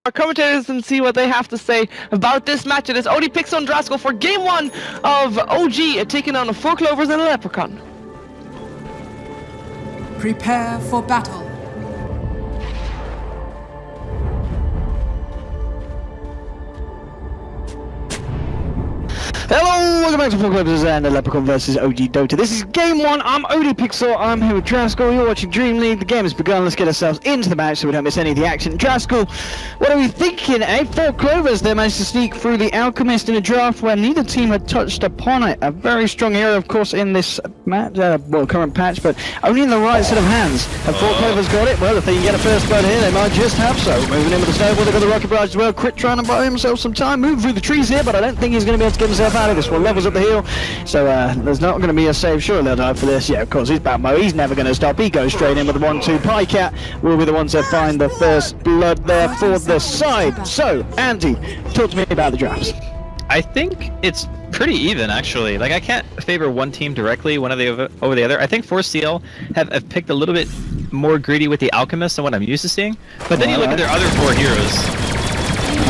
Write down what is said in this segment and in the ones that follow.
our commentators and see what they have to say about this match. It is Pixel and Drasco for game 1 of OG taking on 4 Clovers and Lepricon. Prepare for battle. Hello, welcome back to 4 Clovers and Lepricon versus OG Dota. This is game 1, I'm Pixel, I'm here with Drasco, you're watching DreamLeague, the game has begun, let's get ourselves into the match so we don't miss any of the action. Drasco, what are we thinking, eh? 4 Clovers, they managed to sneak through the Alchemist in a draft where neither team had touched upon it. A very strong hero, of course, in this match, current patch, but only in the right set of hands. Have 4 Clovers got it? Well, if they can get a first blood here, they might just have so. Moving in with the snowball, they've got the rocket barrage as well. Crit trying to buy himself some time, moving through the trees here, but I don't think he's going to be able to get himself out of this one. Levels up the hill, so there's not going to be a save. Sure, they'll die for this. Yeah, of course, he's Bambo. He's never going to stop. He goes straight in with the 1-2. Pycat will be the ones that find the first blood there for the side. So, Andy, talk to me about the drafts. I think it's pretty even, actually. Like, I can't favor one team directly, one of the over the other. I think 4CL have picked a little bit more greedy with the Alchemist than what I'm used to seeing. But then you look at their other 4 heroes.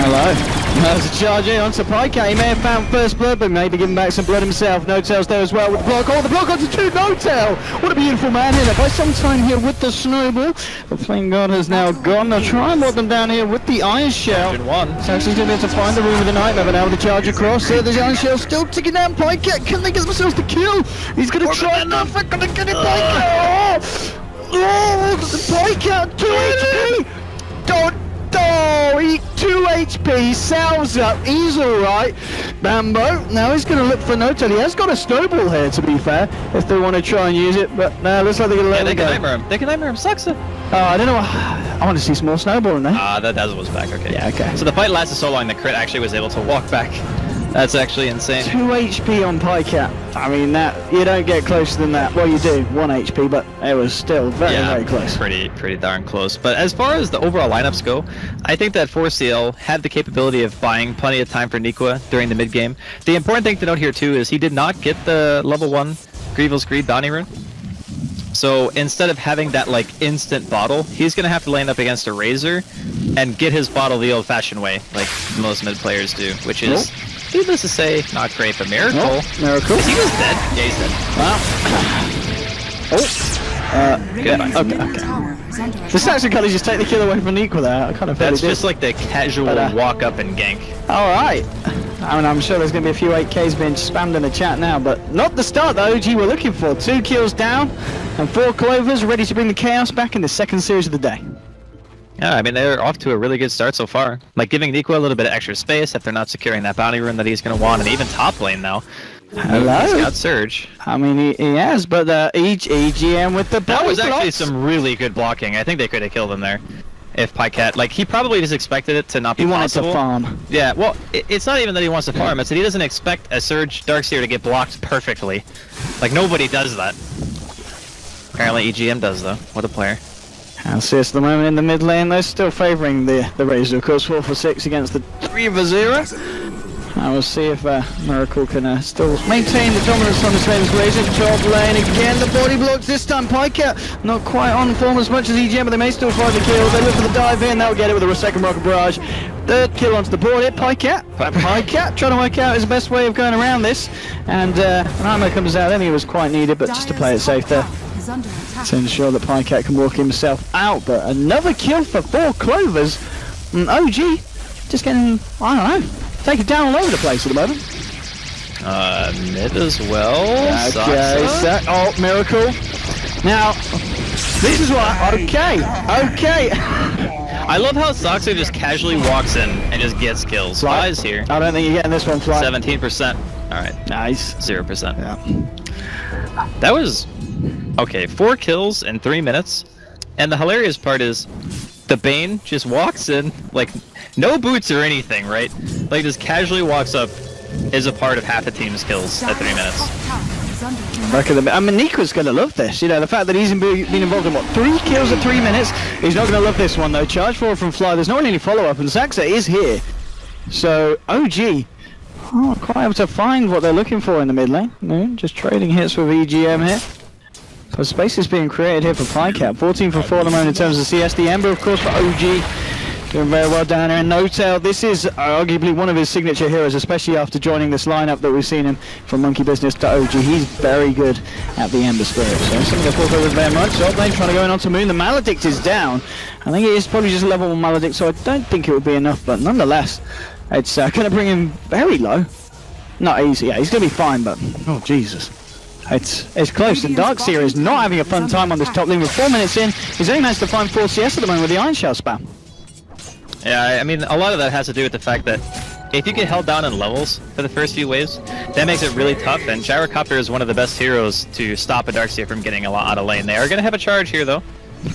Hello. There's a charge in onto Pycat. He may have found first blood, but maybe giving back some blood himself. No-Tail's there as well with the block. Oh, the block onto 2. No-Tail! What a beautiful man here. By some time here with the snowball. The Flame God has now gone. They'll try and lock them down here with the Iron Shell. Saxon's going to be able to find the room with the Nightmare, but now with the charge across. The Iron Shell still ticking down Pycat. Can they get themselves the kill? He's going to try and not going to get it. Pycat! Oh, Pycat! 2 HP! Don't. Oh, 2 HP, Sal's up, he's alright. Bambo, now he's going to look for No-Tail. He has got a snowball here, to be fair, if they want to try and use it, but no, looks like they're going to let it go. They can nightmare him, sucks it. I don't know, I want to see some more snowball in there. That Dazzle was back, okay. Yeah, okay. So the fight lasted so long, the crit actually was able to walk back. That's actually insane. 2 HP on Pycat. I mean, that you don't get closer than that. Well, you do, 1 HP, but it was still very close. Pretty darn close. But as far as the overall lineups go, I think that 4CL had the capability of buying plenty of time for Nikwa during the mid game. The important thing to note here too is he did not get the level 1 Grievel's Greed bounty rune. So instead of having that like instant bottle, he's gonna have to line up against a Razor and get his bottle the old-fashioned way, like most mid players do, which is. Needless to say, not great, but Miracle. Oh, Miracle. Is he just dead? Yeah, he's dead. Wow. Okay. The Saxon Colors just take the kill away from Nikwa there. I kind of That's just like the casual walk up and gank. Alright. I mean, I'm sure there's going to be a few 8Ks being spammed in the chat now, but not the start that OG were looking for. 2 kills down, and 4 Clovers ready to bring the chaos back in the second series of the day. Yeah, I mean, they're off to a really good start so far. Like, giving Nikwa a little bit of extra space if they're not securing that bounty rune that he's going to want, and even top lane now. Hello? He's got Surge. I mean, he has, but EGM with the That was actually blocks. some really good blocking. I think they could have killed him there. If Pycat, like, he probably just expected it to not be possible. He wanted to farm. Yeah, well, it's not even that he wants to farm, it's that he doesn't expect a Surge Darkseer to get blocked perfectly. Like, nobody does that. Apparently EGM does, though. What a player. ASUS at the moment in the mid lane, they're still favouring the Razor, of course, 4 for 6 against the 3 for 0. I will see if Miracle can still maintain the dominance on this lane's Razor. Top lane again, the body blocks this time. Pycat not quite on form as much as EGM, but they may still find the kill. They look for the dive in, they'll get it with a second rocket barrage. 3rd kill onto the board here, Pycat trying to work out his best way of going around this. And Nightmare comes out, I think it was quite needed, but just to play it safe there. To ensure that Pycat can walk himself out, but another kill for 4 Clovers. And OG just getting, I don't know, taking down all over the place at the moment. Mid as well. Okay, oh, Miracle. Now, this is why, okay. I love how Soxa just casually walks in and just gets kills. Flies here. I don't think you're getting this one, Fly. 17%. Alright. Nice. 0%. Yeah. That was... Okay, 4 kills in 3 minutes, and the hilarious part is the Bane just walks in, like, no boots or anything, right? Like, just casually walks up, is a part of half the team's kills at 3 minutes. I mean, Nikwa's going to love this, you know, the fact that he's been involved in, what, 3 kills at 3 minutes? He's not going to love this one, though. Charge forward from Fly, there's not really any follow-up, and Saxa is here. So, OG, quite able to find what they're looking for in the mid lane. No, just trading hits with EGM here. So space is being created here for Pycat. 14 for 4 at the moment in terms of CS. The Ember, of course, for OG. Doing very well down there. And No-Tail, this is arguably one of his signature heroes, especially after joining this lineup that we've seen him from Monkey Business to OG. He's very good at the Ember Spirit. So some of the fork over very much. Top lane trying to go in onto Moon. The Maledict is down. I think it is probably just a level 1 Maledict, so I don't think it would be enough, but nonetheless, it's going to bring him very low. Not easy. Yeah, he's going to be fine, but oh Jesus. It's close, and Darkseer is not having a fun time on this top lane. With 4 minutes in, he's only managed to find 4 CS at the moment with the Iron Shell spam. Yeah, I mean, a lot of that has to do with the fact that if you get held down in levels for the first few waves, that makes it really tough, and Gyrocopter is one of the best heroes to stop a Darkseer from getting a lot out of lane. They are going to have a charge here, though.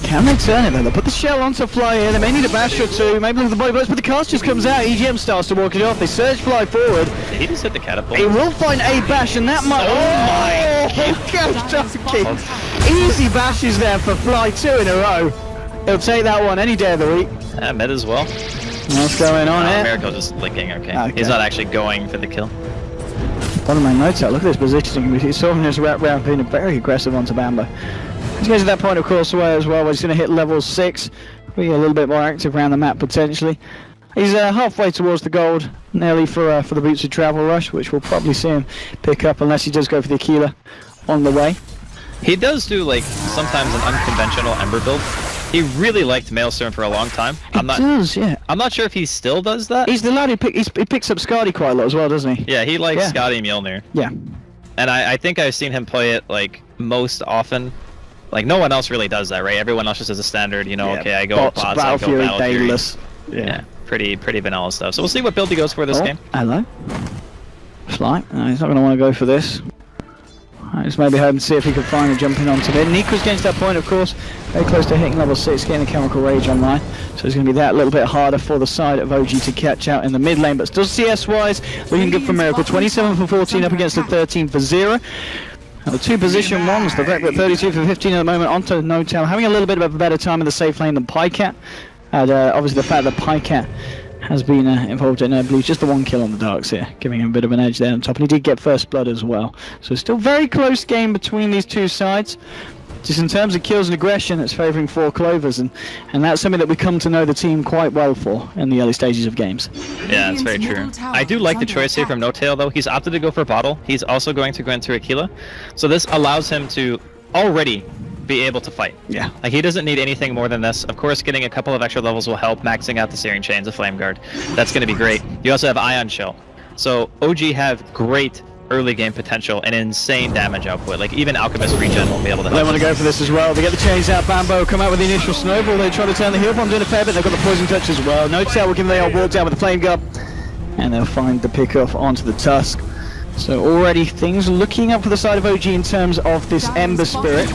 Can they turn it though? They'll put the shell onto Fly here, they may need a bash or two, maybe look at the body blows, but the cast just comes out, EGM starts to walk it off, they surge Fly forward. Did he just hit the catapult? He will find a bash, and that might... Easy bashes there for Fly, 2 in a row. He'll take that one any day of the week. Mid as well. What's going on here? Miracle just licking, okay. He's not actually going for the kill. Bottom lane No-Tail, look at this positioning. We saw him just wrap round being very aggressive onto Bambo. He's going to that point of course away as well, where he's going to hit level 6. Be a little bit more active around the map potentially. He's halfway towards the gold, nearly for the Boots of Travel Rush, which we'll probably see him pick up unless he does go for the Aquila on the way. He does do like sometimes an unconventional Ember build. He really liked Maelstrom for a long time. He does, yeah. I'm not sure if he still does that. He's the lad who he picks up Skadi quite a lot as well, doesn't he? Yeah, he likes Skadi Mjolnir. Yeah. And I think I've seen him play it like most often. Like no one else really does that, right? Everyone else just has a standard, you know, okay, I go bots, bots, Battle I go Fury, Battle Fury. Daedalus. Yeah, pretty vanilla stuff. So we'll see what build he goes for this game. Hello. Fly. No, he's not going to want to go for this. Just maybe hope and see if he can find a jump in onto it. Nico's getting to that point, of course, very close to hitting level 6, getting the Chemical Rage online. So it's going to be that little bit harder for the side of OG to catch out in the mid lane. But still CS-wise, looking good for Miracle. 27 for 14 up against the 13 for 0. Now the 2 position ones, the Vec at 32 for 15 at the moment onto No-Tail, having a little bit of a better time in the safe lane than Pycat. And obviously the fact that Pycat has been involved in, I believe, just the 1 kill on the Darkseer, giving him a bit of an edge there on top, and he did get first blood as well. So still very close game between these two sides. Just in terms of kills and aggression, it's favouring 4 Clovers, and that's something that we come to know the team quite well for in the early stages of games. Yeah, that's very true. I do like the choice here from No-Tail, though. He's opted to go for Bottle. He's also going to go into Aquila. So this allows him to already be able to fight. Yeah. Like, he doesn't need anything more than this. Of course, getting a couple of extra levels will help, maxing out the Searing Chains, the Flame Guard. That's going to be great. You also have Ion Shell. So OG have great early game potential and insane damage output. Like, even Alchemist regen won't be able to help. They want to go for this as well. They get the chains out. Bambo come out with the initial snowball. They try to turn the heel bomb, doing a fair bit. They've got the poison touch as well. No-Tail will give them the old walk down with the Flame Guard, and they'll find the pick off onto the Tusk. So already things looking up for the side of OG in terms of this Ember Spirit.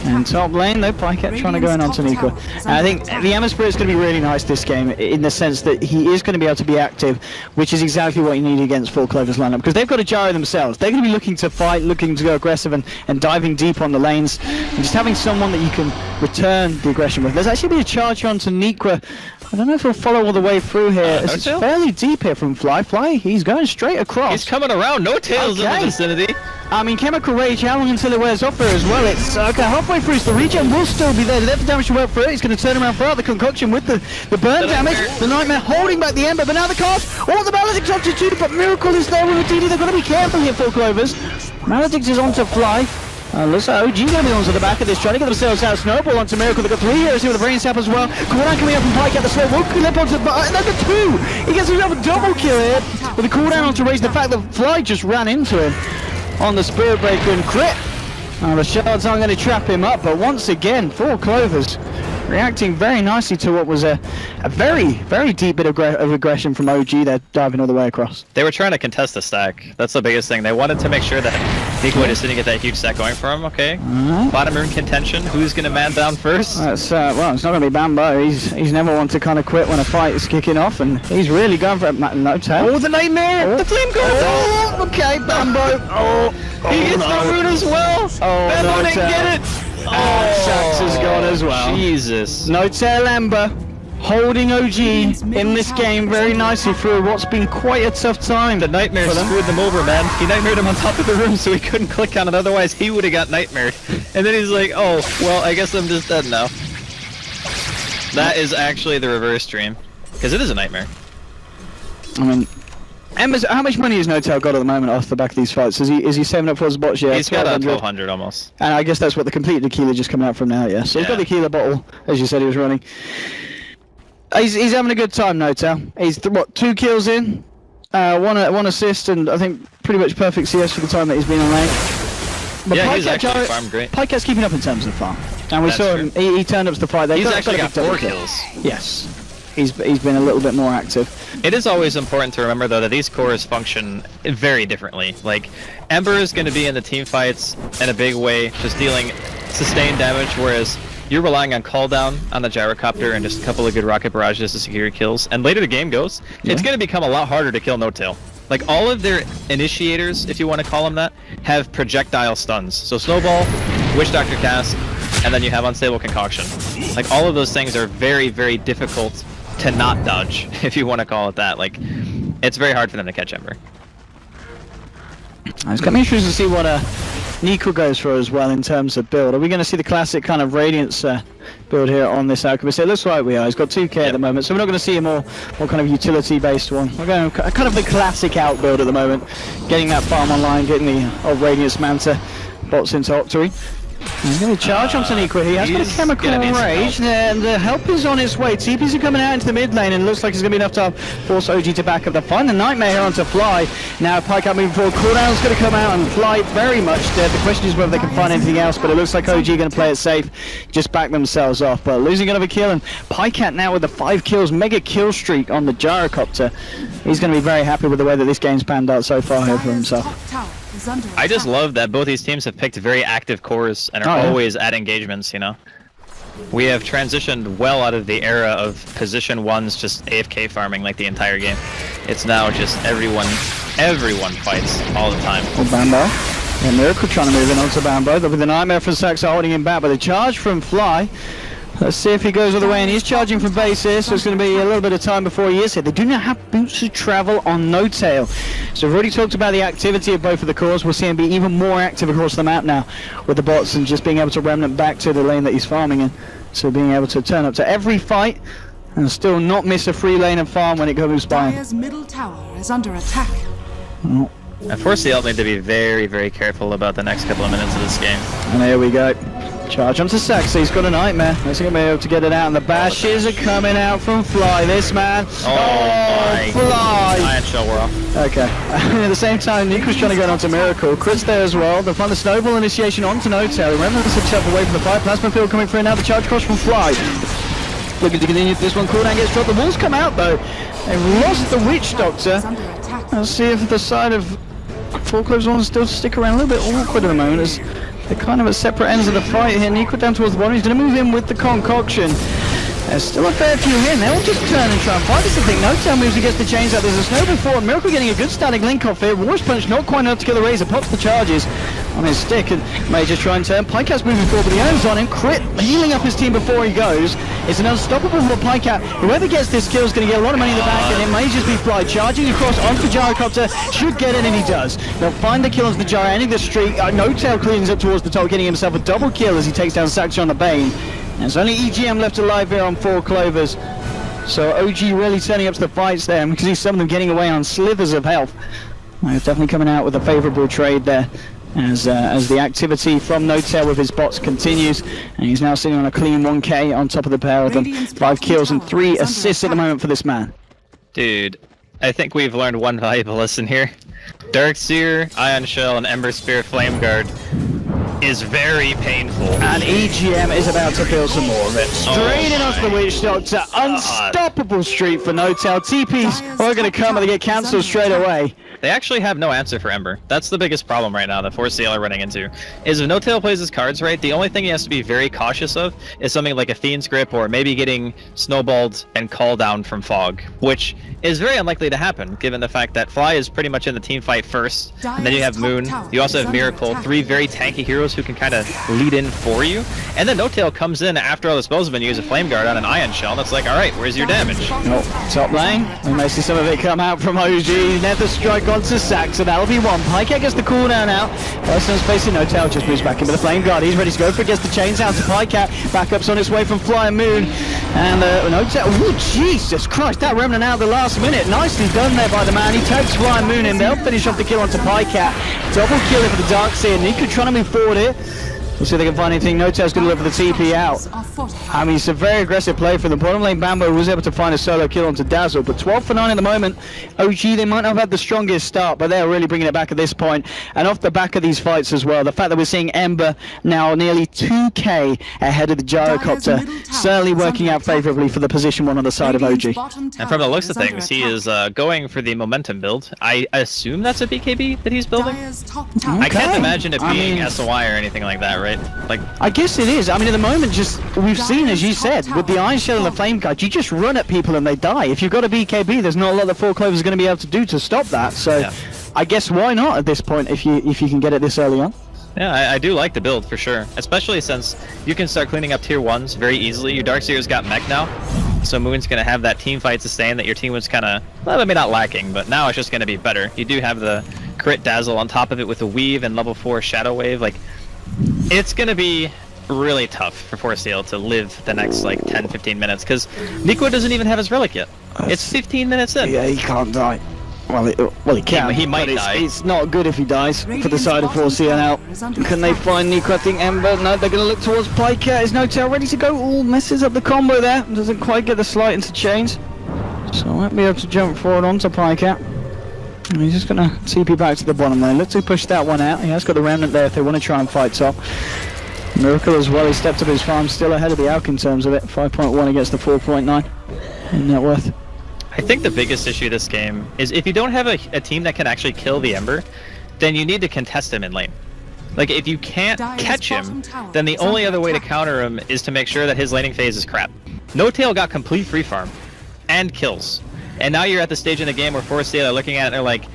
And top lane, though, Pycat trying to go in onto Nico. I think the Ember Spirit's going to be really nice this game, in the sense that he is going to be able to be active, which is exactly what you need against full Clover's lineup, because they've got a gyro themselves. They're going to be looking to fight, looking to go aggressive, and diving deep on the lanes, and just having someone that you can return the aggression with. There's actually been a charge onto Nikwa. I don't know if he'll follow all the way through here. It's fairly deep here from Fly. He's going straight across. He's coming around. No-Tail's in the vicinity. I mean, Chemical Rage, how long until it wears off there as well? It's okay, halfway through, so the regen will still be there. The depth damage to work through it. He's going to turn around for the concoction with the burn damage. The Nightmare holding back the Ember, but now the cast. All the Maledict's substituted, but Miracle is there with a DD. They've got to be careful here, for Clovers. Maledict is onto Fly. Looks like OG going to be onto the back of this, trying to get themselves out. Snowball onto Miracle. They've got 3 heroes here with the Brain Sap as well. Cooldown coming up from Pike at the slow. Will clip onto number 2. He gets himself a double kill here with the cooldown onto Rage. The fact that Fly just ran into him on the Spirit Breaker and crit. The shards aren't going to trap him up, but once again, 4 Clovers reacting very nicely to what was a very, very deep bit of aggression from OG. They're diving all the way across. They were trying to contest the stack. That's the biggest thing. They wanted to make sure that Nico just didn't get that huge stack going for him. Okay. Bottom room contention. Who's going to man down first? That's well, it's not going to be Bambo. He's never one to kind of quit when a fight is kicking off, and he's really going for it. No-Tail. Oh, the Nightmare! The Flame Guard! Oh, okay, Bambo. He gets the rune as well! Bambo didn't get it! Shax has gone as well. Jesus. No-Tail Ember holding OG in this game very nicely through what's been quite a tough time. The Nightmare screwed them over, man. He nightmared him on top of the room so he couldn't click on it, otherwise he would have got nightmared. And then he's like, oh, well, I guess I'm just dead now. That is actually the reverse dream. Because it is a nightmare. I mean, Embers, how much money has NoTail got at the moment off the back of these fights? Is he saving up for his bots yet? He's got 1200 almost. And I guess that's what the complete tequila just coming out from now, yeah. So he's got the tequila bottle, as you said he was running. He's having a good time, NoTail. He's, what, 2 kills in? One assist, and I think pretty much perfect CS for the time that he's been on lane. But yeah, he's actually farmed great. Pykat's keeping up in terms of the farm. And we saw him, he turned up to the fight there. He's actually got 4 kills. Yes. He's been a little bit more active. It is always important to remember, though, that these cores function very differently. Like, Ember is going to be in the team fights in a big way, just dealing sustained damage, whereas you're relying on cooldown on the gyrocopter and just a couple of good rocket barrages to secure kills. And later the game goes, it's going to become a lot harder to kill NoTail. Like, all of their initiators, if you want to call them that, have projectile stuns. So Snowball, Witch Doctor Cast, and then you have Unstable Concoction. Like, all of those things are very, very difficult to not dodge, if you want to call it that. Like, it's very hard for them to catch Ember. It's going to be interesting to see what Nico goes for as well in terms of build. Are we going to see the classic kind of Radiance build here on this Alchemist? It looks like we are. He's got 2k at the moment, so we're not going to see a more kind of utility-based one. We're going kind of the classic out build at the moment, getting that farm online, getting the old Radiance Manta bots into Octory. He's going to charge onto Nico. He has got a chemical rage, and the help is on its way. TPs are coming out into the mid lane, and it looks like it's going to be enough to force OG to back up. They find the Nightmare here onto Fly. Now Pycat moving forward. Cooldown's going to come out, and Fly very much dead. The question is whether they can find anything else, but it looks like OG going to play it safe, just back themselves off. But losing another kill, and Pycat now with the 5 kills, mega kill streak on the gyrocopter. He's going to be very happy with the way that this game's panned out so far here for himself. I just love that both these teams have picked very active cores and are always at engagements, you know? We have transitioned well out of the era of position ones just AFK farming like the entire game. It's now just everyone fights all the time. Oh, Bambo. Yeah, Miracle trying to move in onto Bambo. With the Nightmare from Saxa holding him back, but the charge from Fly. Let's see if he goes all the way, and he's charging from base here, so it's going to be a little bit of time before he is here. They do not have boots to travel on NoTail. So we've already talked about the activity of both of the cores. We'll see him be even more active across the map now with the bots and just being able to remnant back to the lane that he's farming in. So being able to turn up to every fight and still not miss a free lane and farm when it goes by. Dire's middle tower is under attack. Oh. And ForceCL need to be very, very careful about the next couple of minutes of this game. And there we go. Charge onto Saxa, he's got a Nightmare. He's going to be able to get it out, and the bashes are coming out from Fly. This man. Oh Fly! Iron Shell, we're off. Okay. At the same time, Nico's trying to go onto Miracle. Chris there as well. They find the Snowball initiation onto NoTail. Remember to step away from the fight. Plasma Field coming through now. The charge cross from Fly. Looking to continue this one. Cooldown gets dropped. The walls come out though. They've lost the Witch Doctor. Let's see if the side of Four Clovers wants to still stick around. A little bit awkward at the moment as they're kind of at separate ends of the fight here. Nico down towards the bottom. He's going to move in with the concoction. There's still a fair few here. They'll just turn and try and fight. This is the thing. NoTail moves against the chains out. There's a Snowball forward. Miracle getting a good static link off here. War's Punch not quite enough to kill the Razor. Pops the charges on his stick and may just try and turn. Pykat's moving forward, but the iron's on him. Crit healing up his team before he goes. It's an unstoppable for Pycat. Whoever gets this kill is going to get a lot of money in the bank, and it may just be Fly charging across onto the gyrocopter. Should get it, and he does. They'll find the kill on the gyro, ending the streak. NoTail cleans up towards the top, getting himself a double kill as he takes down Saxa on the Bane. There's only EGM left alive here on Four Clovers. So OG really turning up to the fights there. We can see some of them getting away on slithers of health. They're definitely coming out with a favourable trade there as the activity from NoTail with his bots continues. And he's now sitting on a clean 1k on top of the pair of them. 5 kills and 3 assists at the moment for this man. Dude, I think we've learned one valuable lesson here. Darkseer, Ion Shell, and Ember Spear Flame Guard is very painful. And EGM is about to feel some more of it. Straight in off the Witch Doctor. Unstoppable streak for NoTail. TPs are going to come and they get cancelled straight away. They actually have no answer for Ember. That's the biggest problem right now that ForceCL are running into. Is if NoTail plays his cards right, the only thing he has to be very cautious of is something like a Fiend's Grip or maybe getting snowballed and call down from Fog, which is very unlikely to happen given the fact that Fly is pretty much in the team fight first, and then you have Moon, you also have Miracle, 3 very tanky heroes who can kind of lead in for you, and then NoTail comes in after all the spells have been used, a Flame Guard on an Ion Shell, and it's like, alright, where's your damage? Oh, top lane, we may see some of it come out from OG. Nether Strike onto Saxa, that'll be one. Pycat gets the cooldown out. Personal space in NoTail just moves back into the Flame Guard. He's ready to go for it, gets the chains out to Pycat. Backups on its way from Fly and Moon. And oh Jesus Christ, that remnant out at the last minute. Nicely done there by the man. He takes Flying Moon in. They'll finish off the kill onto Pycat. Double kill for the Darkseer. Niku trying to move forward here. We'll see if they can find anything. Notel's going to look for the TP out. I mean, it's a very aggressive play from the bottom lane. Bambo was able to find a solo kill onto Dazzle, but 12 for 9 at the moment. OG, they might not have had the strongest start, but they're really bringing it back at this point. And off the back of these fights as well, the fact that we're seeing Ember now nearly 2k ahead of the Gyrocopter, certainly working out favourably for the position 1 on the side of OG. And from the looks of things, he is going for the momentum build. I assume that's a BKB that he's building? I can't imagine it being SOI or anything like that, right? Like, I guess it is. I mean, at the moment, just we've seen, as you said, with the Iron Shell and the Flame Guard, you just run at people and they die. If you've got a BKB, there's not a lot that 4 Clovers are going to be able to do to stop that. So, yeah. I guess why not at this point if you can get it this early on? Yeah, I do like the build for sure, especially since you can start cleaning up tier 1s very easily. Your Darkseer's got mech now, so Moon's going to have that team fight sustain that your team was kind of, well, maybe not lacking, but now it's just going to be better. You do have the crit Dazzle on top of it with the Weave and level 4 Shadow Wave. Like, it's going to be really tough for Forceal to live the next like 10-15 minutes because Nico doesn't even have his relic yet. It's 15 minutes in. Yeah, he can't die. Well, he can. He might die. It's not good if he dies for the side of Forceal now. Can they find Nico? I think Ember. No, they're going to look towards Pycat. Is Notel ready to go? All messes up the combo there. Doesn't quite get the slight interchange. So I won't be able to jump forward onto Pycat. And he's just going to TP back to the bottom lane. Let's push that one out. He has got the remnant there if they want to try and fight top. Miracle as well. He stepped up his farm, still ahead of the Alk in terms of it. 5.1 against the 4.9 in net worth. I think the biggest issue this game is if you don't have a team that can actually kill the Ember, then you need to contest him in lane. Like, if you can't catch him, then the only other way to counter him is to make sure that his laning phase is crap. No-Tail got complete free farm and kills. And now you're at the stage in the game where Forceal are looking at it and they're like,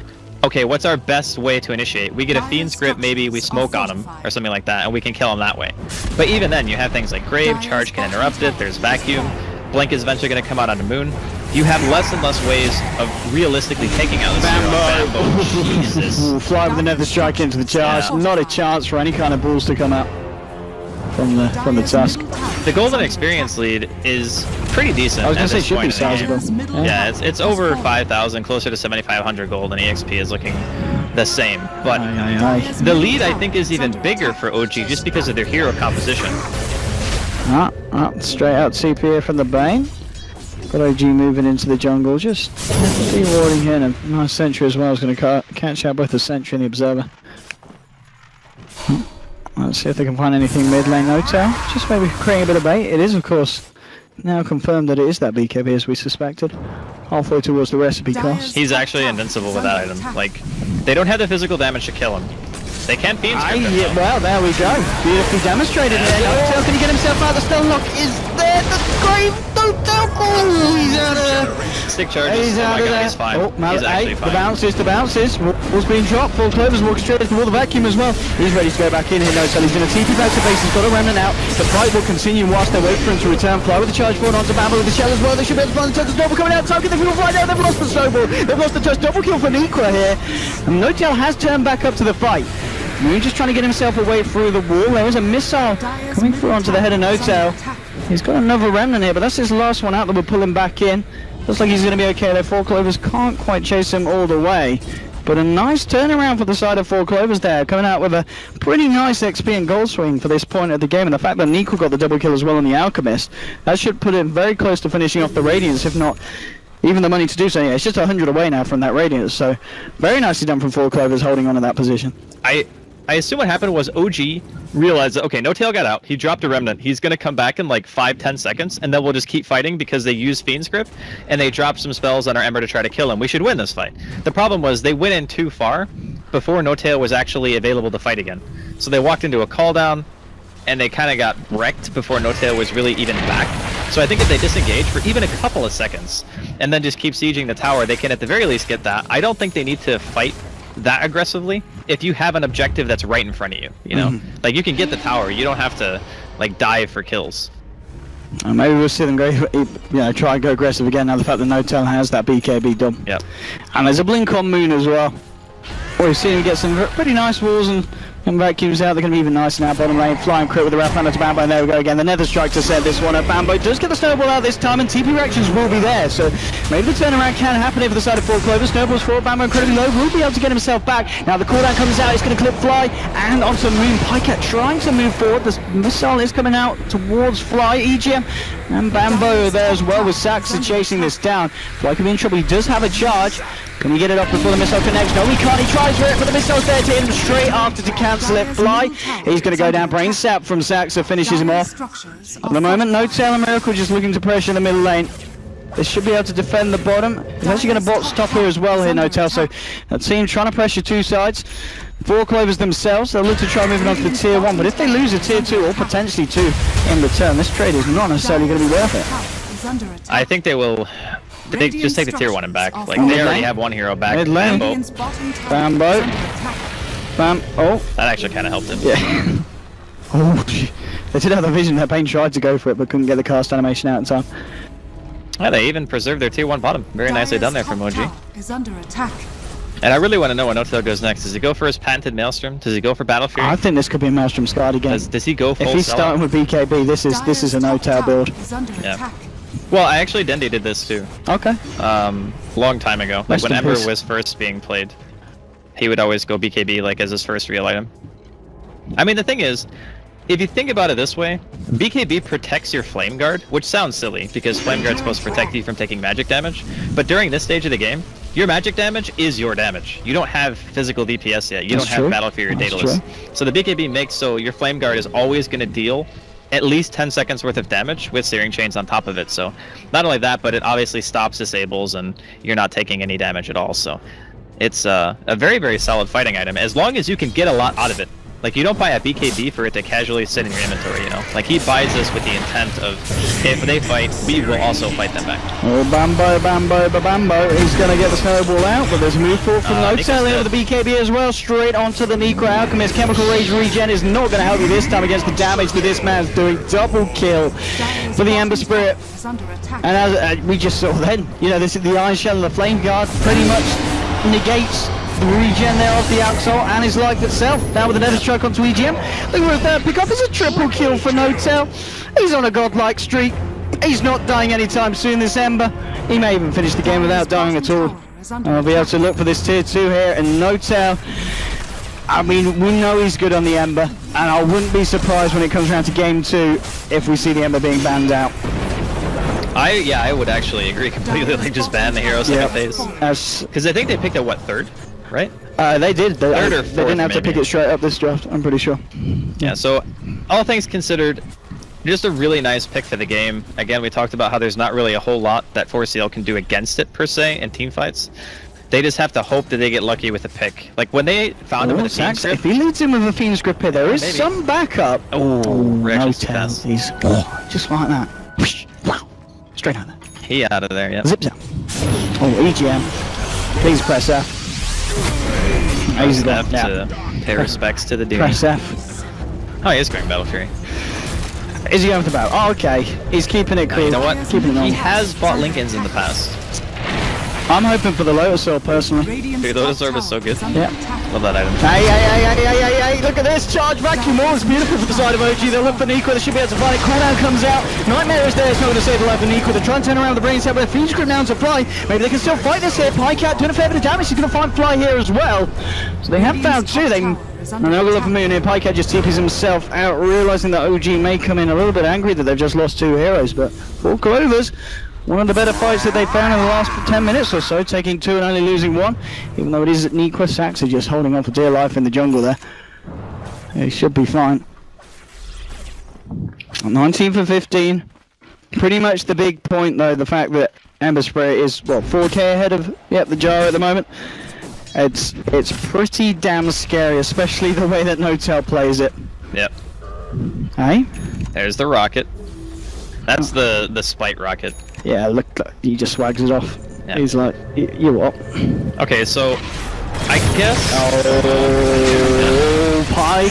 okay, what's our best way to initiate? We get a Fiend's Grip, maybe we smoke on him or something like that, and we can kill him that way. But even then, you have things like Grave, Charge can interrupt it, there's Vacuum, Blink is eventually going to come out on the Moon. You have less and less ways of realistically taking out this Bambo. Jesus. Fly with another strike into the charge. Yeah. Not a chance for any kind of balls to come out from the Tusk. The golden experience lead is pretty decent. I was going to say should be sizable. Yeah, it's over 5,000, closer to 7,500 gold, and EXP is looking the same. But the lead, I think, is even bigger for OG just because of their hero composition. Straight out CP here from the Bane. Got OG moving into the jungle, just de-warding here, and a nice sentry as well. I was going to catch out both the sentry and the observer. Let's see if they can find anything mid lane. No-Tail, just maybe creating a bit of bait. It is, of course, now confirmed that it is that BKB as we suspected. Halfway towards the recipe cost. He's actually invincible with that item. Like, they don't have the physical damage to kill him. They can't Fiend's Grip him. Yeah, well, there we go. Beautifully demonstrated there. No-Tail, can he get himself out? The stun lock is there. The Grave. No-Tail. Oh, he's out of there. Stick charges. He's out of there. He's fine. Oh, he's actually fine. The bounces. Wall's being dropped. 4 Clovers walk straight into the Vacuum as well. He's ready to go back in here. No-Tail. He's going to TP back to base. He's got a remnant out. The fight will continue whilst they wait for him to return. Fly with the charge forward onto Bambo with the shell as well. They should be able to find the touch. Double coming out. Target. They've fly down. They've lost the snowball. They've lost the touch. Double kill for Niqua here. And No-Tail has turned back up to the fight. Moon just trying to get himself away through the wall. There is a missile coming through onto the head of No-Tail. He's got another remnant here, but that's his last one out that will pull him back in. Looks like he's going to be okay there. 4 Clovers can't quite chase him all the way. But a nice turnaround for the side of 4 Clovers there, coming out with a pretty nice XP and goal swing for this point of the game. And the fact that Nico got the double kill as well on the Alchemist, that should put him very close to finishing off the Radiance, if not even the money to do so. Yeah, it's just 100 away now from that Radiance. So very nicely done from 4 Clovers holding on to that position. I assume what happened was OG realized that, okay, No-Tail got out, he dropped a remnant, he's going to come back in like 5-10 seconds, and then we'll just keep fighting because they use Fiend's Grip, and they dropped some spells on our Ember to try to kill him. We should win this fight. The problem was they went in too far before No-Tail was actually available to fight again. So they walked into a call down, and they kind of got wrecked before No-Tail was really even back. So I think if they disengage for even a couple of seconds, and then just keep sieging the tower, they can at the very least get that. I don't think they need to fight that aggressively if you have an objective that's right in front of you, you know? Like, you can get the tower, you don't have to like dive for kills. Maybe we'll see them go, try and go aggressive again now the fact that No-Tail has that BKB done. Yep. And there's a blink on Moon as well. We've seen him get some pretty nice walls and And vacuums out, they're going to be even nicer now. Bottom lane, flying crit with the wrap under to Bambo, and there we go again. The Nether Strike to set this one up. Bambo does get the snowball out this time, and TP reactions will be there. So maybe the turnaround can happen here for the side of 4 Clovers. Snowballs for Bambo incredibly low, will be able to get himself back. Now the cooldown comes out, it's going to clip Fly, and onto Moon. Pycat trying to move forward. The missile is coming out towards Fly. EGM and Bambo there as well with Saxa chasing this down. Fly could be in trouble, he does have a charge. Can he get it off before the missile connects? No, he can't. He tries for it, but the missile's there to hit him straight after to cancel it. Fly, he's going to go down. Brain Sap from Saxa finishes him off. At the moment, No Tail and Miracle just looking to pressure the middle lane. They should be able to defend the bottom. He's actually going to bot stop here as well here, No Tail. So that team trying to pressure 2 sides. 4 Clovers themselves, they'll look to try moving on to the tier 1, but if they lose a tier 2 or potentially 2 in return, this trade is not necessarily going to be worth it. I think they will. They just take the tier 1 and back. Like they already have 1 hero back. Mid lane. Bambo. Oh. That actually kind of helped him. Yeah. Oh, they did have the vision. Their Pain tried to go for it, but couldn't get the cast animation out in time. Yeah, they even preserved their tier 1 bottom. Very nicely done there from OG. Is under attack. And I really want to know what No Tail goes next. Does he go for his patented Maelstrom? Does he go for Battle Fury? I think this could be a Maelstrom Scarred again. Does he go full If he's starting with BKB, this is a No Tail build. Yeah. Well, I actually Dendi did this too. Okay. Long time ago. Like Rest when in Ember peace. was first being played, he would always go BKB like as his first real item. I mean, the thing is, if you think about it this way, BKB protects your Flame Guard, which sounds silly because Flame Guard's supposed to protect you from taking magic damage. But during this stage of the game, your magic damage is your damage. You don't have physical DPS yet. You don't have Battle Fury or Daedalus. So the BKB makes so your Flame Guard is always going to deal at least 10 seconds worth of damage with Searing Chains on top of it. So not only that, but it obviously stops disables and you're not taking any damage at all. So it's a very, very solid fighting item as long as you can get a lot out of it. Like, you don't buy a BKB for it to casually sit in your inventory, you know? Like, he buys this with the intent of, if they fight, we will also fight them back. Oh, Bambo. He's going to get the snowball out, but there's a move forward from No Tail into the BKB as well, straight onto the Necro Alchemist. Chemical Rage regen is not going to help you this time against the damage that this man's doing. Double kill for the Ember Spirit. And as we just saw then, you know, this is the Iron Shell and the Flame Guard pretty much negates the regen there of the Axel and his life itself. Now with the Nether Strike onto EGM. Look at that pickup. It's a triple kill for No Tail. He's on a godlike streak. He's not dying anytime soon, this Ember. He may even finish the game without dying at all. I'll be able to look for this tier 2 here, and No Tail, I mean, we know he's good on the Ember, and I wouldn't be surprised when it comes around to game 2 if we see the Ember being banned out. I would actually agree completely. Like, just ban the hero second phase. Because I think they picked up, what, 3rd? Right? They did. They didn't have to pick it straight up this draft, I'm pretty sure. Yeah, so all things considered, just a really nice pick for the game. Again, we talked about how there's not really a whole lot that 4CL can do against it, per se, in team fights. They just have to hope that they get lucky with a pick. Like, when they found him with a Fiend's Grip... If he leads him with a Fiend's Grip here, there is some backup. Oh, No Tail. He's just like that. Wow. Straight out there. He out of there, yeah. Zip zap. Oh, EGM. Please press F. He's left to pay respects to the dude. Press F. Oh, he is going Battle Fury. Is he going for the battle? Oh, okay. He's keeping it cool. You know what? Keeping it on. He has bought Lincolns in the past. I'm hoping for the Lotus Orb, personally. Dude, Lotus Orb is so good. Yeah. Love that item. Hey, look at this charge vacuum wall. It's beautiful for the side of OG. They'll look for Nico. They should be able to find it. Cooldown comes out. Nightmare is there. It's not going to save the life of Nico. They're trying to turn around the brain set, but a Fiend's Grip now to Fly. Maybe they can still fight this here. Pycat doing a fair bit of damage. He's going to find Fly here as well. So they have found 2. And they'll go look for Moon here. Pycat just TPs himself out, realizing that OG may come in a little bit angry that they've just lost 2 heroes. But 4 Clovers, one of the better fights that they found in the last 10 minutes or so, taking 2 and only losing 1. Even though it is at Niqua, Saxa just holding on for dear life in the jungle there. Yeah, he should be fine. 19 for 15. Pretty much the big point though, the fact that Ember Spray is, what, 4k ahead of the Jar at the moment. It's pretty damn scary, especially the way that No Tail plays it. Yep. Hey? There's the rocket. That's the spite rocket. Yeah, look, he just swags it off. Yeah. He's like, you what? Okay, so I guess. Oh, Pike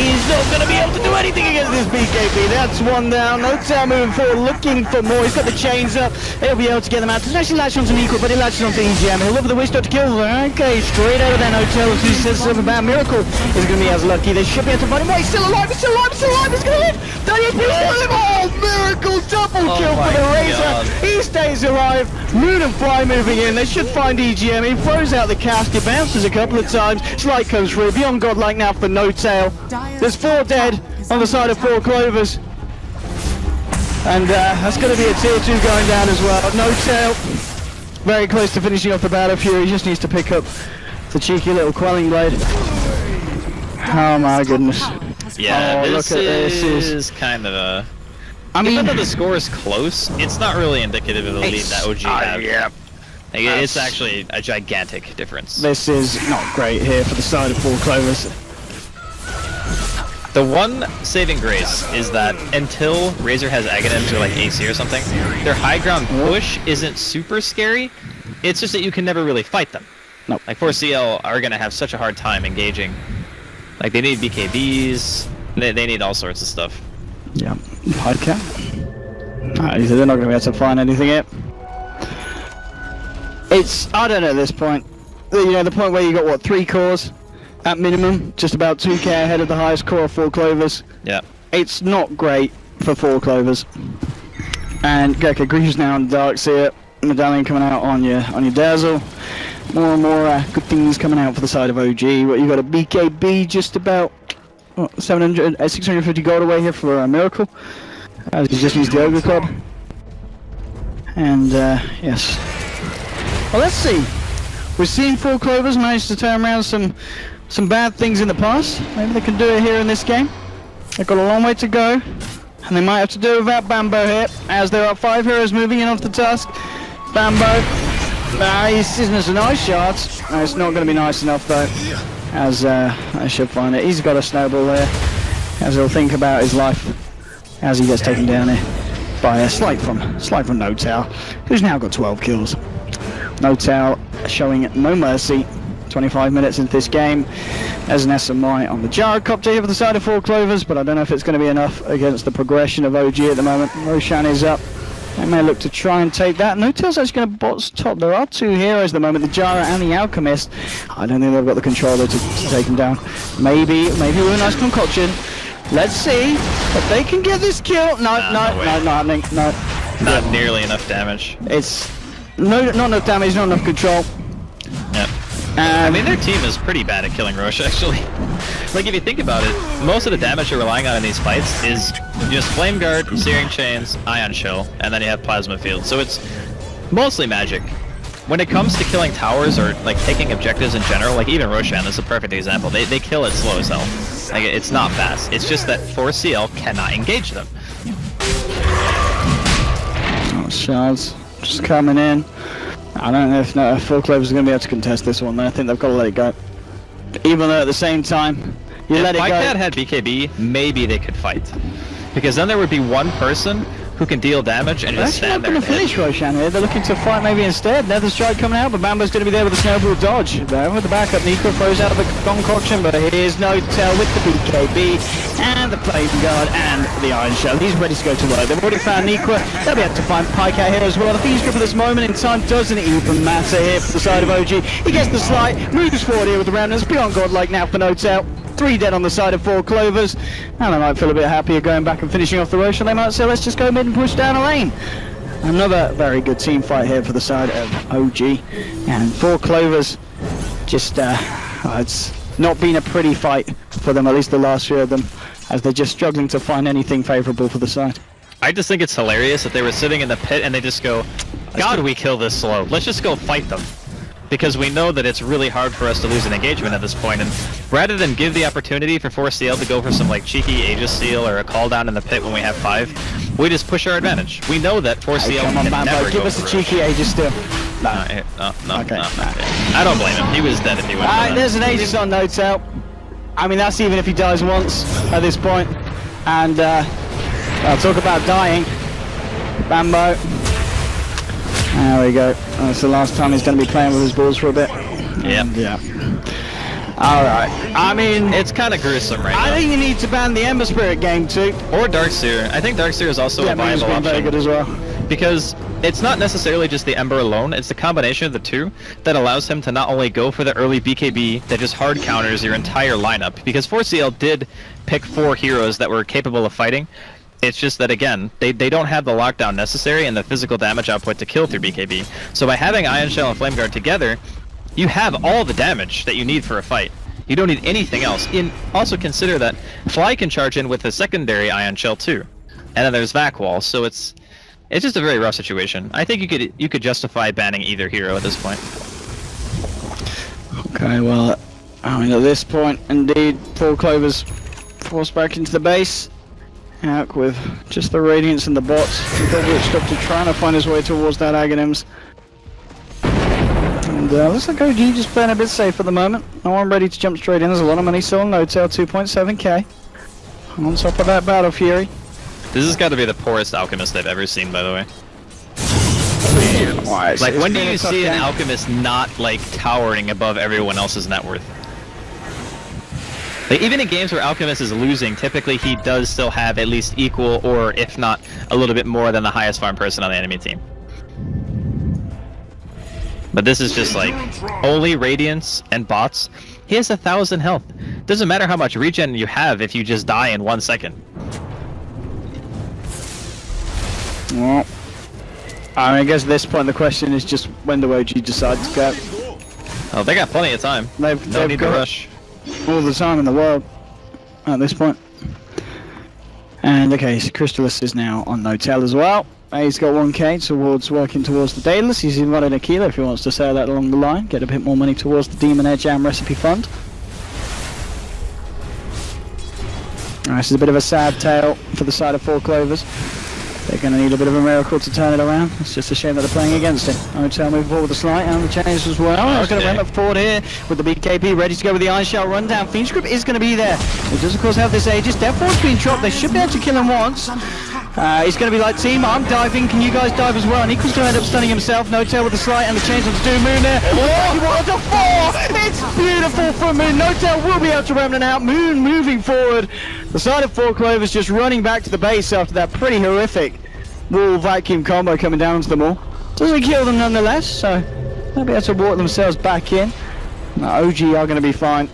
is not going to be able to do anything against this BKB. That's one down. Notel moving forward, looking for more. He's got the chains up. He'll be able to get them out. Doesn't actually latch onto Nico, but he latches onto EGM. He'll look for the wish dot to kill. Okay, straight out of there. Notel, who says something about Miracle, is going to be as lucky. They should be able to find him. Wait, he's still alive. He's still alive. He's still alive. He's going to live. Oh, Miracle double kill for the Razor. He stays alive. Moon and Fly moving in. They should find EGM. He throws out the cast. He bounces a couple of times. Slight comes through. Beyond Godlike now for No Tail. There's 4 dead on the side of 4 Clovers. And that's going to be a tier 2 going down as well. No Tail. Very close to finishing off the Battle Fury. He just needs to pick up the cheeky little Quelling Blade. Oh my goodness. Yeah, oh, this look at this. is kind of a... even though the score is close, it's not really indicative of the lead that OG had. Yeah. Like, it's actually a gigantic difference. This is not great here for the side of 4 Clovers. The one saving grace is that until Razor has Aghanims or like AC or something, their high ground push isn't super scary. It's just that you can never really fight them. No. Like 4CL are going to have such a hard time engaging. Like they need BKBs, they need all sorts of stuff. Yeah, Hardcat. They're not going to be able to find anything yet. It's, I don't know at this point. You know, the point where you got, what, 3 cores at minimum, just about 2k ahead of the highest core of 4 Clovers. Yeah. It's not great for 4 Clovers. And Gecko Greaves now on the Darks here. Medallion coming out on your Dazzle. More and more good things coming out for the side of OG. What you got a BKB just about 650 gold away here for a Miracle. He just needs the Ogre Club. And yes. Well, let's see. We're seeing 4 Clovers manage to turn around some bad things in the past. Maybe they can do it here in this game. They've got a long way to go, and they might have to do it without Bambo here, as there are 5 heroes moving in off the tusk. Bambo, he's a nice shot. It's not going to be nice enough though, as I should find it. He's got a snowball there, as he'll think about his life as he gets taken down here by a slight from No Tail, who's now got 12 kills. No Tail showing no mercy. 25 minutes into this game. There's an SMI on the Gyrocopter here for the side of 4 Clovers, but I don't know if it's going to be enough against the progression of OG at the moment. Roshan is up. They may look to try and take that. No Tail's actually going to bots top. There are 2 heroes at the moment, the Gyro and the Alchemist. I don't think they've got the controller to take them down. Maybe with a nice concoction. Let's see if they can get this kill. No, not happening. No. Not nearly enough damage. It's not enough damage, not enough control. Yep. I mean, their team is pretty bad at killing Roche, actually. Like, if you think about it, most of the damage you're relying on in these fights is just Flame Guard, Searing Chains, Ion Shell, and then you have Plasma Field. So it's mostly magic. When it comes to killing towers or, like, taking objectives in general, like even Roshan is a perfect example. They kill it slow as hell. Like, it's not fast. It's just that 4CL cannot engage them. Oh, shots just coming in. I don't know if 4 Clovers are going to be able to contest this one though. I think they've got to let it go. Even though at the same time, you let it go. If Pikecat had BKB, maybe they could fight. Because then there would be one person who can deal damage and just stand there. They're not going to finish Roshan here. They're looking to fight maybe instead. Nether Strike coming out, but Bambo's going to be there with the snowball dodge. There with the backup, Nico throws out the concoction, but here's No Tail with the BKB and the Flame Guard and the Iron Shell. He's ready to go to work. They've already found Nico. They'll be able to find Pikecat here as well. The Thieves Grip at this moment in time doesn't even matter here for the side of OG. He gets the slight, moves forward here with the rounders. Beyond Godlike now for No Tail. 3 dead on the side of 4 Clovers, and they might feel a bit happier going back and finishing off the Roshan. They might say, let's just go mid and push down a lane. Another very good team fight here for the side of OG, and 4 Clovers, just it's not been a pretty fight for them, at least the last few of them, as they're just struggling to find anything favourable for the side. I just think it's hilarious that they were sitting in the pit and they just go, God, we kill this slow. Let's just go fight them. Because we know that it's really hard for us to lose an engagement at this point, and rather than give the opportunity for 4CL to go for some like cheeky Aegis Seal or a call down in the pit when we have 5, we just push our advantage. We know that 4CL can never give us a cheeky Aegis Seal. No. Okay. No. I don't blame him. He was dead if he went. There's an Aegis on No Tail. I mean, that's even if he dies once at this point. And I'll talk about dying. Bambo. There we go. That's the last time he's going to be playing with his balls for a bit. Yep. Yeah. Alright, I mean, It's kind of gruesome right I now. think you need to ban the Ember Spirit game too. Or Darkseer. I think Darkseer is also a Ember's viable been very option. good as well. Because it's not necessarily just the Ember alone, it's the combination of the two that allows him to not only go for the early BKB that just hard counters your entire lineup, because 4CL did pick 4 heroes that were capable of fighting. It's just that, again, they don't have the lockdown necessary and the physical damage output to kill through BKB. So by having Ion Shell and Flame Guard together, you have all the damage that you need for a fight. You don't need anything else. Also consider that Fly can charge in with a secondary Ion Shell too. And then there's Vac Wall, so it's just a very rough situation. I think you could justify banning either hero at this point. Okay, well, I mean, at this point, indeed, 4 Clovers forced back into the base. Out with just the Radiance and the bots. Double up to trying to find his way towards that Aghanims. And looks like OG just playing a bit safe at the moment. No one ready to jump straight in. There's a lot of money still on Notail, 2.7k. On top of that, Battle Fury. This has got to be the poorest Alchemist I've ever seen, by the way. Right, Like, when do you see an Alchemist not, like, towering above everyone else's net worth? Like, even in games where Alchemist is losing, typically he does still have at least equal, or if not, a little bit more than the highest farm person on the enemy team. But this is just like, only Radiance and bots. He has 1,000 health. Doesn't matter how much regen you have if you just die in 1 second. Well, I guess at this point the question is just when do OG decide to go? Oh, they got plenty of time. No They've need to got rush. all the time in the world at this point. And okay, so Crystallis is now on Notail as well. He's got 1k towards working towards the Daedalus. He's invited Aquila if he wants to sell that along the line, get a bit more money towards the Demon Edge and Recipe Fund. This is a bit of a sad tale for the side of 4 Clovers. They're going to need a bit of a miracle to turn it around. It's just a shame that they're playing against him. Notail moving forward with the slight and the change as well. He's going to run up forward here with the BKB ready to go with the Iron Shell rundown. Fiend's Grip is going to be there. It does of course have this Aegis. Death Ward's been dropped. They should be able to kill him once. He's going to be like, team, I'm diving. Can you guys dive as well? And Nico's going to end up stunning himself. Notail with the slight and the change on to Doom Moon there. Oh, he wanted to fall. It's beautiful from Moon. Notail will be able to remnant out. Moon moving forward. The side of 4 Clovers just running back to the base after that pretty horrific wall vacuum combo coming down onto them all. Doesn't kill them nonetheless, so they'll be able to walk themselves back in. Now, OG are going to be fine.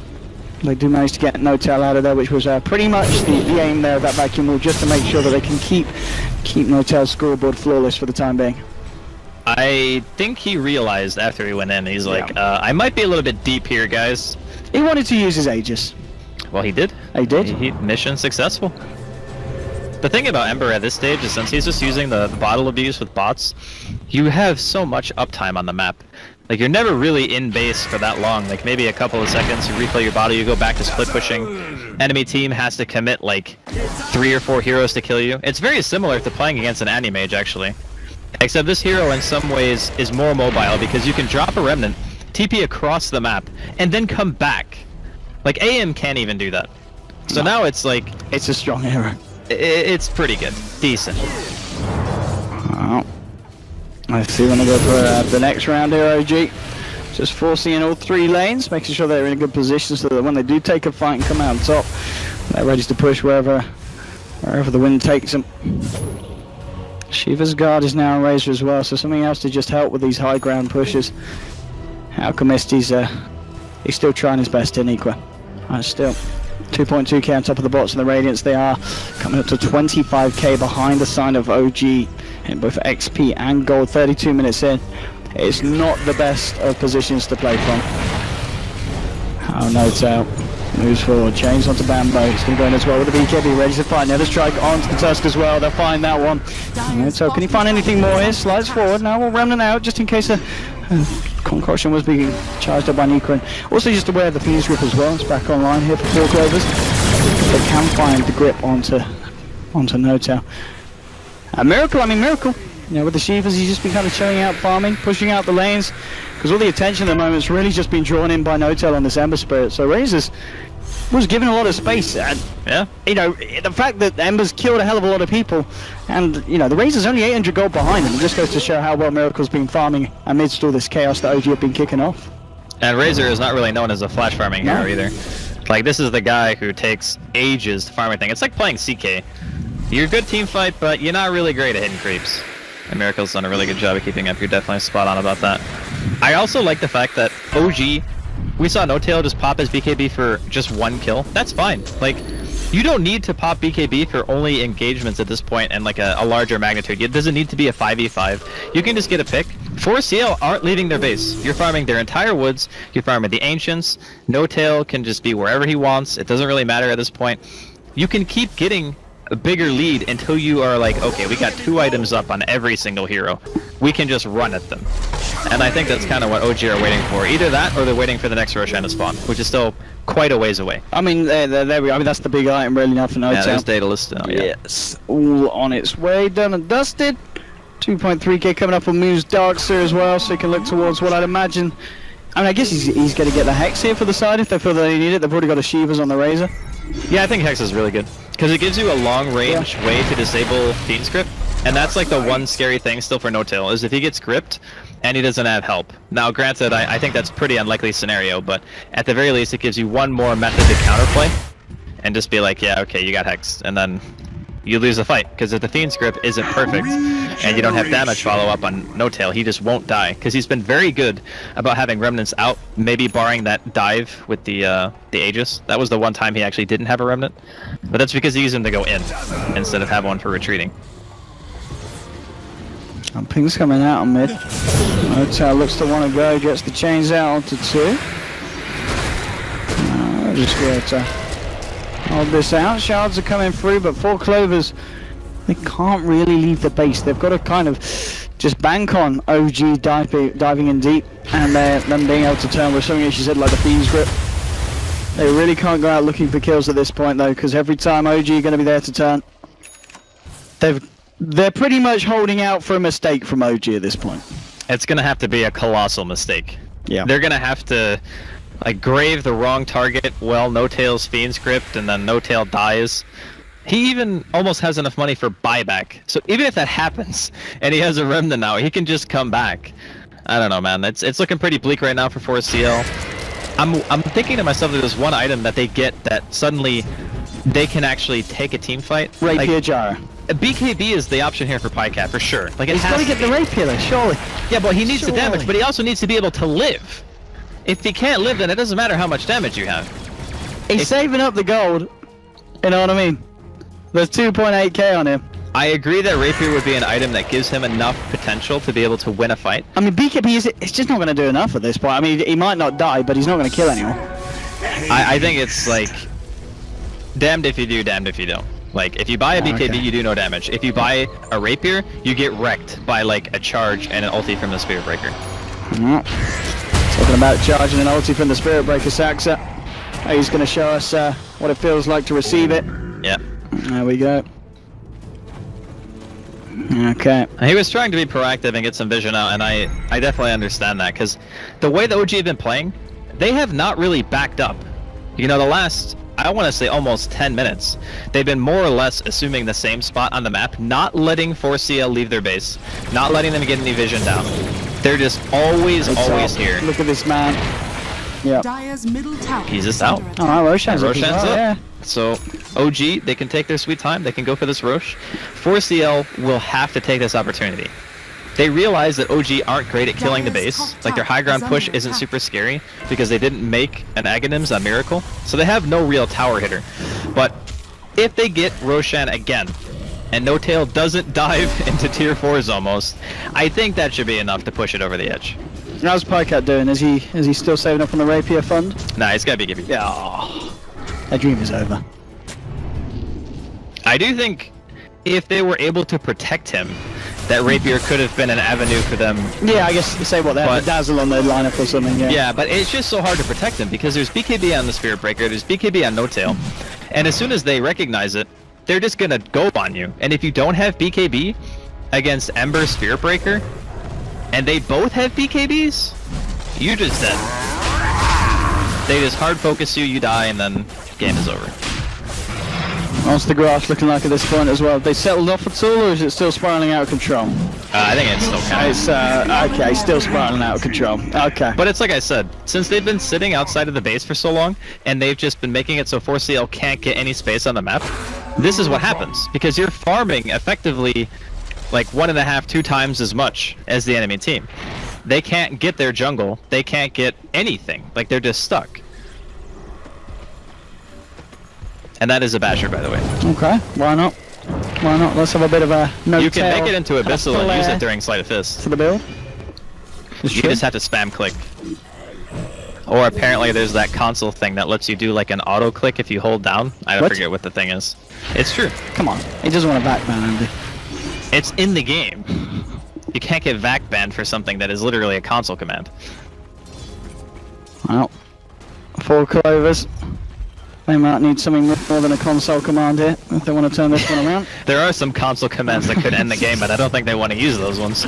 They do manage to get Notail out of there, which was pretty much the aim there of that vacuum wall, just to make sure that they can keep Notail's scoreboard flawless for the time being. I think he realized after he went in, he's like, I might be a little bit deep here, guys. He wanted to use his Aegis. Well, he did. He did. Mission successful. The thing about Ember at this stage is since he's just using the bottle abuse with bots, you have so much uptime on the map. Like, you're never really in base for that long, like maybe a couple of seconds, you refill your bottle, you go back to split pushing. Enemy team has to commit like 3 or 4 heroes to kill you. It's very similar to playing against an Anti-Mage actually. Except this hero in some ways is more mobile because you can drop a Remnant, TP across the map, and then come back. Like, AM can't even do that. So now it's like... It's a strong hero. It's pretty good. Decent. Oh. I see when they go for the next round here, OG. Just forcing in all 3 lanes, making sure they're in a good position so that when they do take a fight and come out on top, they're ready to push wherever the wind takes them. Shiva's guard is now on Razor as well, so something else to just help with these high ground pushes. Alchemist, he's still trying his best in Equa. Still 2.2k on top of the bots and the Radiance. They are coming up to 25k behind the sign of OG in both XP and gold. 32 minutes in. It's not the best of positions to play from. Oh, Notail moves forward, change onto Bambo. It's going to go in as well with the BKB, ready to fight. Another strike onto the Tusk as well. They'll find that one. So can he find anything more here? Slides forward. Now we'll Remnant out just in case a concoction was being charged up by Nico. And also just aware of the Fiend's Grip as well. It's back online here for 4 Clovers. They can find the grip onto Notail. Miracle, Miracle. You know, with the Shivas, he's just been kind of chilling out, farming, pushing out the lanes, because all the attention at the moment has really just been drawn in by Notail on this Ember Spirit. So Razors was given a lot of space, and you know, the fact that Ember's killed a hell of a lot of people, and you know, the Razors only 800 gold behind him. It just goes to show how well Miracle's been farming amidst all this chaos that OG have been kicking off. And Razor is not really known as a flash farming hero either. Like, this is the guy who takes ages to farm everything. It's like playing CK. You're a good team fight, but you're not really great at hitting creeps. And Miracle's done a really good job of keeping up. You're definitely spot on about that. I also like the fact that OG, we saw No-Tail just pop his BKB for just 1 kill. That's fine. Like, you don't need to pop BKB for only engagements at this point and like a larger magnitude. It doesn't need to be a 5v5. You can just get a pick. 4CL aren't leaving their base. You're farming their entire woods. You're farming the Ancients. No-Tail can just be wherever he wants. It doesn't really matter at this point. You can keep getting a bigger lead until you are like, okay, we got 2 items up on every single hero. We can just run at them. And I think that's kind of what OG are waiting for. Either that or they're waiting for the next Roshan to spawn, which is still quite a ways away. I mean, there we go. I mean, that's the big item, really, nothing. Yeah, there's data listed. Oh, yeah. Yes, all on its way, done and dusted. 2.3k coming up on Moon's Darkster as well, so he can look towards what I'd imagine. I mean, I guess he's going to get the Hex here for the side if they feel that they need it. They've already got a Shivas on the Razor. Yeah, I think Hex is really good. Because it gives you a long-range way to disable Fiend's Grip. And that's like the one scary thing still for No-Tail, is if he gets gripped and he doesn't have help. Now, granted, I think that's pretty unlikely scenario, but at the very least, it gives you one more method to counterplay. And just be like, yeah, okay, you got Hexed. And then you lose the fight. Because if the Fiend's Grip isn't perfect, and you don't have damage follow-up on No-Tail, he just won't die. Because he's been very good about having Remnants out, maybe barring that dive with the Aegis. That was the one time he actually didn't have a Remnant. But that's because he used him to go in, instead of have one for retreating. And Ping's coming out on mid. No-Tail looks to want to go, gets the chains out onto 2. Just going to hold this out. Shards are coming through, but 4 Clovers, they can't really leave the base. They've got to kind of just bank on OG diving in deep and them being able to turn with something, as you said, like the Fiend's Grip. They really can't go out looking for kills at this point, though, because every time OG are going to be there to turn, they're pretty much holding out for a mistake from OG at this point. It's going to have to be a colossal mistake. Yeah. They're going to have to like grave the wrong target while No-Tail's Fiend's Gripped, and then No-Tail dies. He even almost has enough money for buyback. So even if that happens, and he has a Remnant now, he can just come back. I don't know, man. It's looking pretty bleak right now for 4CL. I'm thinking to myself that there's one item that they get that suddenly they can actually take a team fight. Rapier like, Gyro. BKB is the option here for Pycat, for sure. Like, He's got to get the Rapier though, surely. Yeah, but he needs the damage, but he also needs to be able to live. If he can't live, then it doesn't matter how much damage you have. He's saving up the gold, you know what I mean? There's 2.8k on him. I agree that Rapier would be an item that gives him enough potential to be able to win a fight. I mean, BKB it's just not going to do enough at this point. I mean, he might not die, but he's not going to kill anyone. I think it's like, damned if you do, damned if you don't. Like, if you buy a BKB, you do no damage. If you buy a Rapier, you get wrecked by like a charge and an ulti from the Spirit Breaker. Talking about charging an ulti from the Spirit Breaker, Saxa. He's going to show us what it feels like to receive it. Yeah. There we go. Okay. He was trying to be proactive and get some vision out, and I definitely understand that, because the way the OG have been playing, they have not really backed up. You know, the last, I want to say almost 10 minutes, they've been more or less assuming the same spot on the map, not letting 4CL leave their base, not letting them get any vision down. They're just always here. Look at this man. Yeah. Dire's middle tower. He's just out. Oh, Roshan's up. Yeah. So OG, they can take their sweet time. They can go for this Rosh. 4CL will have to take this opportunity. They realize that OG aren't great at killing the base. Like, their high ground push isn't super scary because they didn't make an Aghanims on Miracle. So they have no real tower hitter. But if they get Roshan again, and No-Tail doesn't dive into tier 4s almost, I think that should be enough to push it over the edge. How's Pycat doing? Is he still saving up on the Rapier fund? Nah, he's gotta be giving. Yeah. Oh, that dream is over. I do think if they were able to protect him, that Rapier could have been an avenue for them. Yeah, I guess say what they have a Dazzle on their lineup or something. Yeah. Yeah, but it's just so hard to protect him because there's BKB on the Spirit Breaker, there's BKB on No-Tail, and as soon as they recognize it, they're just gonna go on you. And if you don't have BKB against Ember Spirit Breaker, and they both have BKBs, you just dead. They just hard focus you, you die, and then game is over. What's the grass looking like at this point as well? Have they settled off at all, or is it still spiraling out of control? I think it's still kind of. It's okay, still spiraling out of control. Okay. But it's like I said, since they've been sitting outside of the base for so long, and they've just been making it so 4CL can't get any space on the map, this is what happens. Because you're farming effectively like 1.5, 2 times as much as the enemy team. They can't get their jungle, they can't get anything. Like, they're just stuck. And that is a basher, by the way. Okay, why not? Why not? Let's have a bit of a no. You can make it into Abyssal and use it during Sleight of Fist. For the build? You just have to spam click. Or apparently there's that console thing that lets you do like an auto click if you hold down. I forget what the thing is. It's true. Come on, he doesn't want to backman, Andy. It's in the game. You can't get vac banned for something that is literally a console command. Well, 4 Clovers. They might need something more than a console command here if they want to turn this one around. There are some console commands that could end the game, but I don't think they want to use those ones.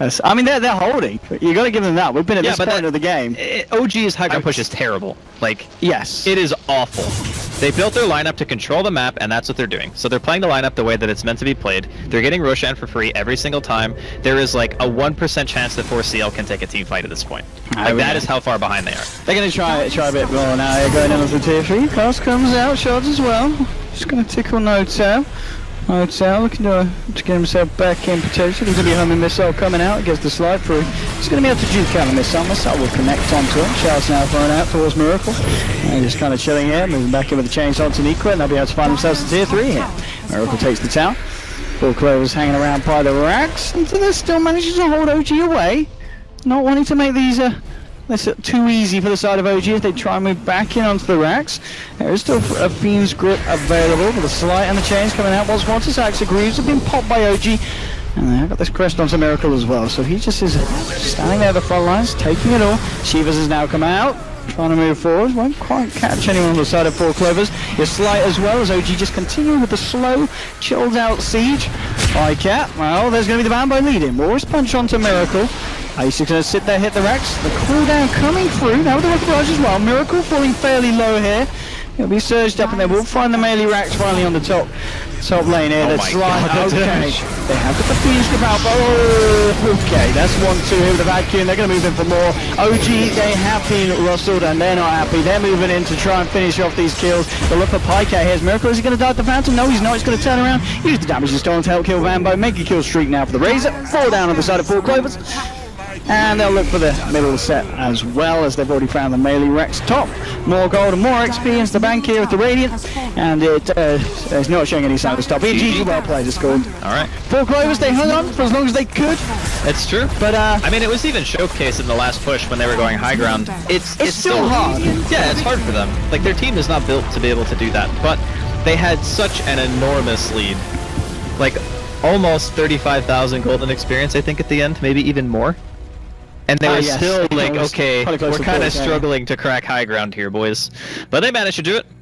Yes, I mean, they're holding. You got to give them that. We've been at this point of the game. OG's high ground push is terrible. Like, yes, it is awful. They built their lineup to control the map, and that's what they're doing. So they're playing the lineup the way that it's meant to be played. They're getting Roshan for free every single time. There is like a 1% chance that 4CL can take a team fight at this point. Like, that is how far behind they are. They're going to try a bit more now. They're going in as the tier 3. Cross comes out, shots as well. Just going to tickle No-Tail. No-Tail looking to get himself back in potential. There's going to be a homing missile coming out. Gets the slide through. He's going to be able to juke out the missile. Missile will connect onto it. Shouts now thrown out towards Miracle. And just kind of chilling here, moving back in with the chains onto Nikwa, and they'll be able to find themselves to tier 3 here. Miracle takes the town. 4 Clovers hanging around by the racks until they're still managing to hold OG away. Not wanting to make these too easy for the side of OG if they try and move back in onto the racks. There is still a Fiend's Grip available, with the Slight and the chains coming out. Once his axe agrees have been popped by OG. And they've got this crest onto Miracle as well. So he just is standing there at the front lines, taking it all. Shivas has now come out, trying to move forward. Won't quite catch anyone on the side of 4 Clovers. Your Slight as well, as OG just continue with the slow, chilled out siege. Cat, well, there's going to be the Bambo leading. Morris punch onto Miracle. ASUS going to sit there, hit the racks. The cooldown coming through. Now with the barrage as well. Miracle falling fairly low here. He'll be surged up and they will find the melee racks finally on the top lane here. That's right. Okay. They have got the Fiend's Grip out. Oh, okay. That's 1-2 here with the vacuum. They're going to move in for more. OG, they have been rustled and they're not happy. They're moving in to try and finish off these kills. The look for Pycat here. Is Miracle, is he going to die at the Phantom? No, he's not. He's going to turn around. Use the damage and storm to help kill Vambo. Make a kill streak now for the Razor. 4 down on the side of 4 Clovers. And they'll look for the middle of the set as well, as they've already found the melee Rex top. More gold and more XP into the bank here with the Radiant. And it's not showing any sign of stop. GG, well played, it's scored. Alright. 4 Clovers, they hung on for as long as they could. It's true. But I mean, it was even showcased in the last push when they were going high ground. It's still hard. Yeah, it's hard for them. Like, their team is not built to be able to do that. But they had such an enormous lead. Like, almost 35,000 golden experience, I think, at the end. Maybe even more. And they were still like, okay, we're kind of struggling to crack high ground here, boys. But they managed to do it.